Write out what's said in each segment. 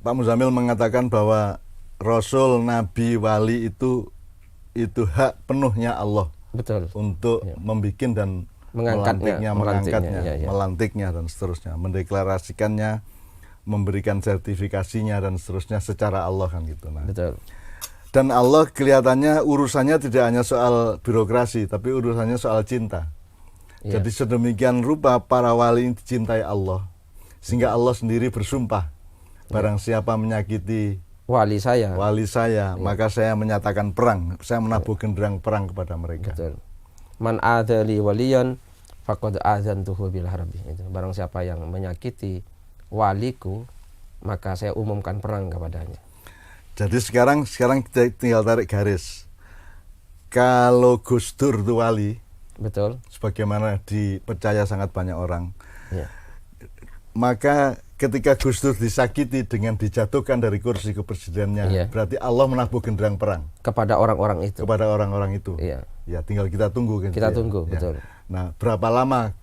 Pak Muzamil mengatakan bahwa Rasul, Nabi, Wali itu hak penuhnya Allah. Betul. Untuk membikin dan mengangkatnya, melantiknya dan seterusnya, mendeklarasikannya, memberikan sertifikasinya dan seterusnya secara Allah kan gitu. Nah, betul. Dan Allah kelihatannya urusannya tidak hanya soal birokrasi, tapi urusannya soal cinta. Jadi sedemikian rupa para wali dicintai Allah, sehingga Allah sendiri bersumpah, barang siapa menyakiti wali saya, maka saya menyatakan perang, saya menabuh genderang perang kepada mereka. Betul. Man adzali waliyan faqad adzantuhu bil harbi. Itu barang siapa yang menyakiti waliku, maka saya umumkan perang kepadanya. Jadi sekarang kita tinggal tarik garis. Kalau Gus Dur itu wali, betul, sebagaimana dipercaya sangat banyak orang, ya. Maka ketika Gus Dur disakiti dengan dijatuhkan dari kursi kepresidennya, berarti Allah menabuh genderang perang kepada orang-orang itu. Kepada orang-orang itu. Iya. Ya, tinggal kita tunggu kan. Kita tunggu, ya. Betul. Nah, berapa lama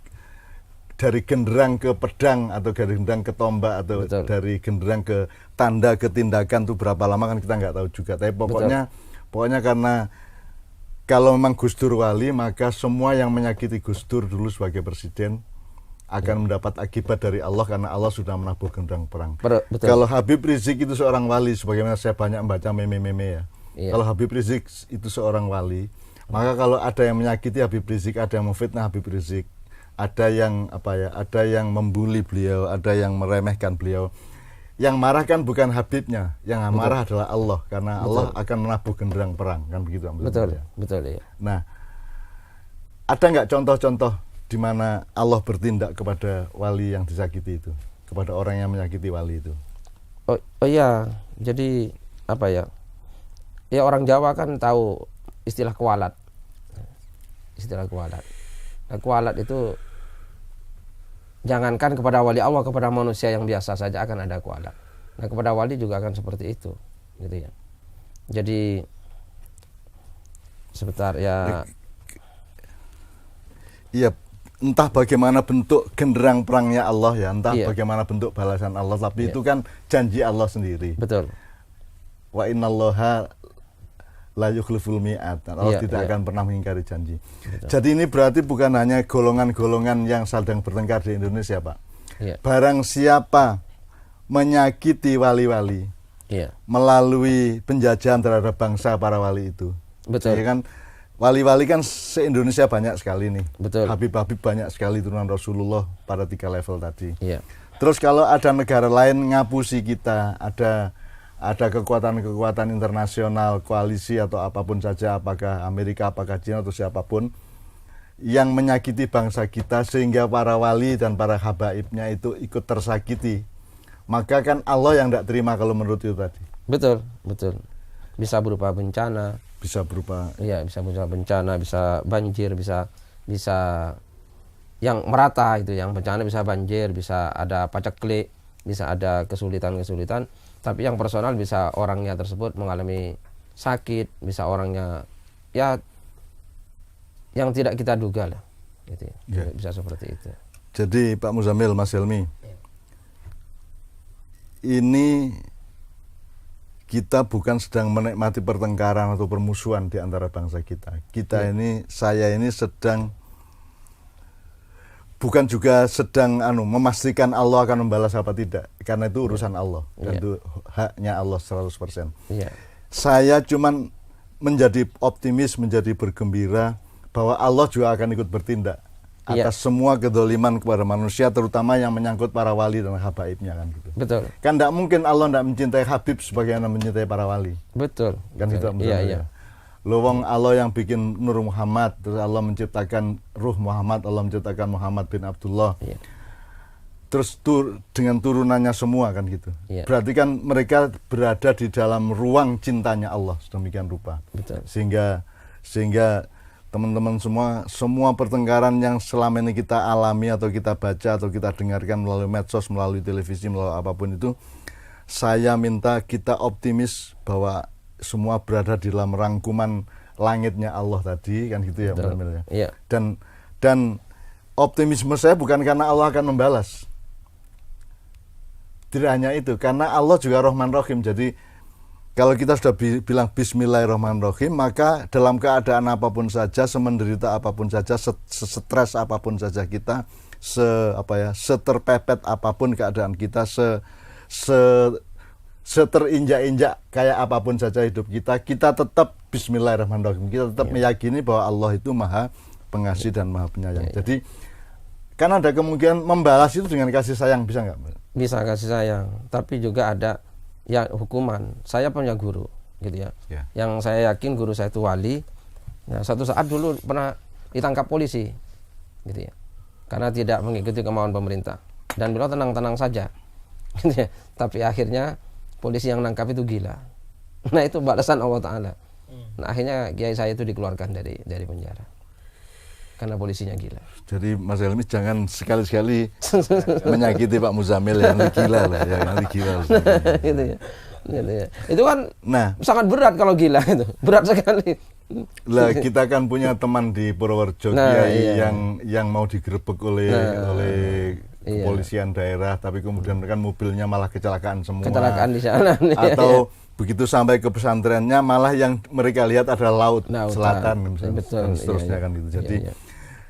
dari genderang ke pedang atau dari genderang ke tombak atau betul. Dari genderang ke tanda ke tindakan itu berapa lama kan kita nggak tahu juga. Tapi pokoknya karena kalau memang Gus Dur wali, maka semua yang menyakiti Gus Dur dulu sebagai presiden akan mendapat akibat dari Allah karena Allah sudah menabuh genderang perang. Kalau Habib Rizik itu seorang wali, sebagaimana saya banyak membaca meme-meme ya. Kalau Habib Rizik itu seorang wali, maka kalau ada yang menyakiti Habib Rizik, ada yang memfitnah Habib Rizik, ada yang ada yang membuli beliau, ada yang meremehkan beliau. Yang marah kan bukan Habibnya, yang marah adalah Allah karena Allah akan menabuh genderang perang kan begitu. Betul, ya. Nah, ada nggak contoh-contoh di mana Allah bertindak kepada wali yang disakiti itu, kepada orang yang menyakiti wali itu? Oh iya, jadi apa ya? Ya orang Jawa kan tahu istilah kualat. Nah, kualat itu jangankan kepada wali Allah, kepada manusia yang biasa saja akan ada kualat. Nah, kepada wali juga akan seperti itu, gitu ya. Jadi sebentar ya. Iya, entah bagaimana bentuk genderang perangnya Allah ya, entah bagaimana bentuk balasan Allah, tapi itu kan janji Allah sendiri. Betul. Wa innallaha la yukhliful mi'ad. Allah tidak akan pernah mengingkari janji. Betul. Jadi ini berarti bukan hanya golongan-golongan yang sedang bertengkar di Indonesia, Pak. Barang siapa menyakiti wali-wali melalui penjajahan terhadap bangsa para wali itu. Betul. Ya kan, wali-wali kan se-Indonesia banyak sekali nih. Betul. Habib-habib banyak sekali turunan Rasulullah pada 3 level tadi. Terus kalau ada negara lain ngapusi kita, ada kekuatan-kekuatan internasional, koalisi atau apapun saja, apakah Amerika, apakah China atau siapapun yang menyakiti bangsa kita sehingga para wali dan para habaibnya itu ikut tersakiti, maka kan Allah yang tidak terima kalau menurut itu tadi. Betul. Bisa berupa bencana, bisa berupa bencana, bisa banjir, bisa yang merata itu, yang bencana bisa banjir, bisa ada paceklik, bisa ada kesulitan-kesulitan. Tapi yang personal bisa orangnya tersebut mengalami sakit, bisa orangnya ya yang tidak kita duga lah, gitu ya. Bisa seperti itu. Jadi Pak Muzamil, Mas Helmi, ini kita bukan sedang menikmati pertengkaran atau permusuhan di antara bangsa kita. Saya ini sedang bukan juga sedang memastikan Allah akan membalas apa tidak, karena itu urusan Allah dan itu haknya Allah 100%. Saya cuman menjadi optimis, menjadi bergembira bahwa Allah juga akan ikut bertindak atas semua kedoliman kepada manusia, terutama yang menyangkut para wali dan habaibnya kan gitu. Betul. Kan tidak mungkin Allah tidak mencintai Habib sebagaimana mencintai para wali. Betul. Kan gitu. Iya. Lowong Allah yang bikin Nur Muhammad, terus Allah menciptakan Ruh Muhammad, Allah menciptakan Muhammad bin Abdullah. Terus dengan turunannya semua kan gitu. Berarti kan mereka berada di dalam ruang cintanya Allah sedemikian rupa. Betul. Sehingga teman-teman semua pertengkaran yang selama ini kita alami atau kita baca atau kita dengarkan melalui medsos, melalui televisi, melalui apapun itu, saya minta kita optimis bahwa semua berada di dalam rangkuman langitnya Allah tadi kan gitu ya, benar-benar. Dan optimisme saya bukan karena Allah akan membalas. Tidak hanya itu, karena Allah juga Rahman Rahim. Jadi kalau kita sudah bilang Bismillahirrahmanirrahim, maka dalam keadaan apapun saja, semenderita apapun saja, stres apapun saja kita, seterpepet apapun keadaan kita, seterinjak-injak kayak apapun saja hidup kita tetap Bismillahirrahmanirrahim. Kita tetap meyakini bahwa Allah itu Maha Pengasih dan Maha Penyayang. Jadi kan ada kemungkinan membalas itu dengan kasih sayang, bisa nggak? Bisa kasih sayang, tapi juga ada ya hukuman. Saya punya guru gitu ya. Yang saya yakin guru saya itu wali. Nah, satu saat dulu pernah ditangkap polisi gitu ya. Karena tidak mengikuti kemauan pemerintah. Dan beliau tenang-tenang saja. Gitu ya. Tapi akhirnya polisi yang nangkap itu gila. Nah, itu balasan Allah Taala. Nah, akhirnya kiai saya itu dikeluarkan dari penjara. Karena polisinya gila. Jadi Mas Helmi jangan sekali-sekali menyakiti Pak Muzamil yang gila lah, yang gila. Gitu ya. Gitu ya. Itu kan sangat berat kalau gila itu. Berat sekali. Lah kita kan punya teman di Purworejo yang mau digerebek oleh kepolisian daerah, tapi kemudian kan mobilnya malah kecelakaan semua. Kecelakaan di sana. Atau begitu sampai ke pesantrennya malah yang mereka lihat adalah laut selatan misalnya, dan seterusnya kan gitu. Jadi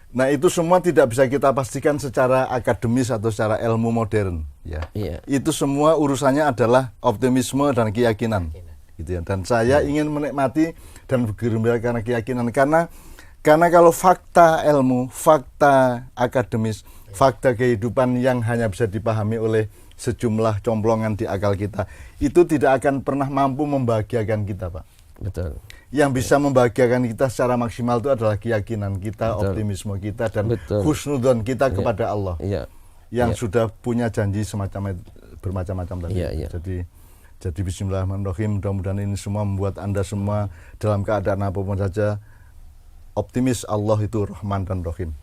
nah itu semua tidak bisa kita pastikan secara akademis atau secara ilmu modern ya. Itu semua urusannya adalah optimisme dan keyakinan gitu ya. Dan saya ingin menikmati dan bergembira karena keyakinan, karena kalau fakta ilmu, fakta akademis, fakta kehidupan yang hanya bisa dipahami oleh sejumlah complongan di akal kita, itu tidak akan pernah mampu membahagiakan kita, Pak. Betul. Yang bisa membahagiakan kita secara maksimal itu adalah keyakinan kita, optimisme kita, dan husnudzon kita kepada Allah yang sudah punya janji semacam bermacam-macam tadi. Jadi Bismillahirrahmanirrahim, mudah-mudahan ini semua membuat Anda semua dalam keadaan apapun saja optimis, Allah itu Rahman dan Rahim.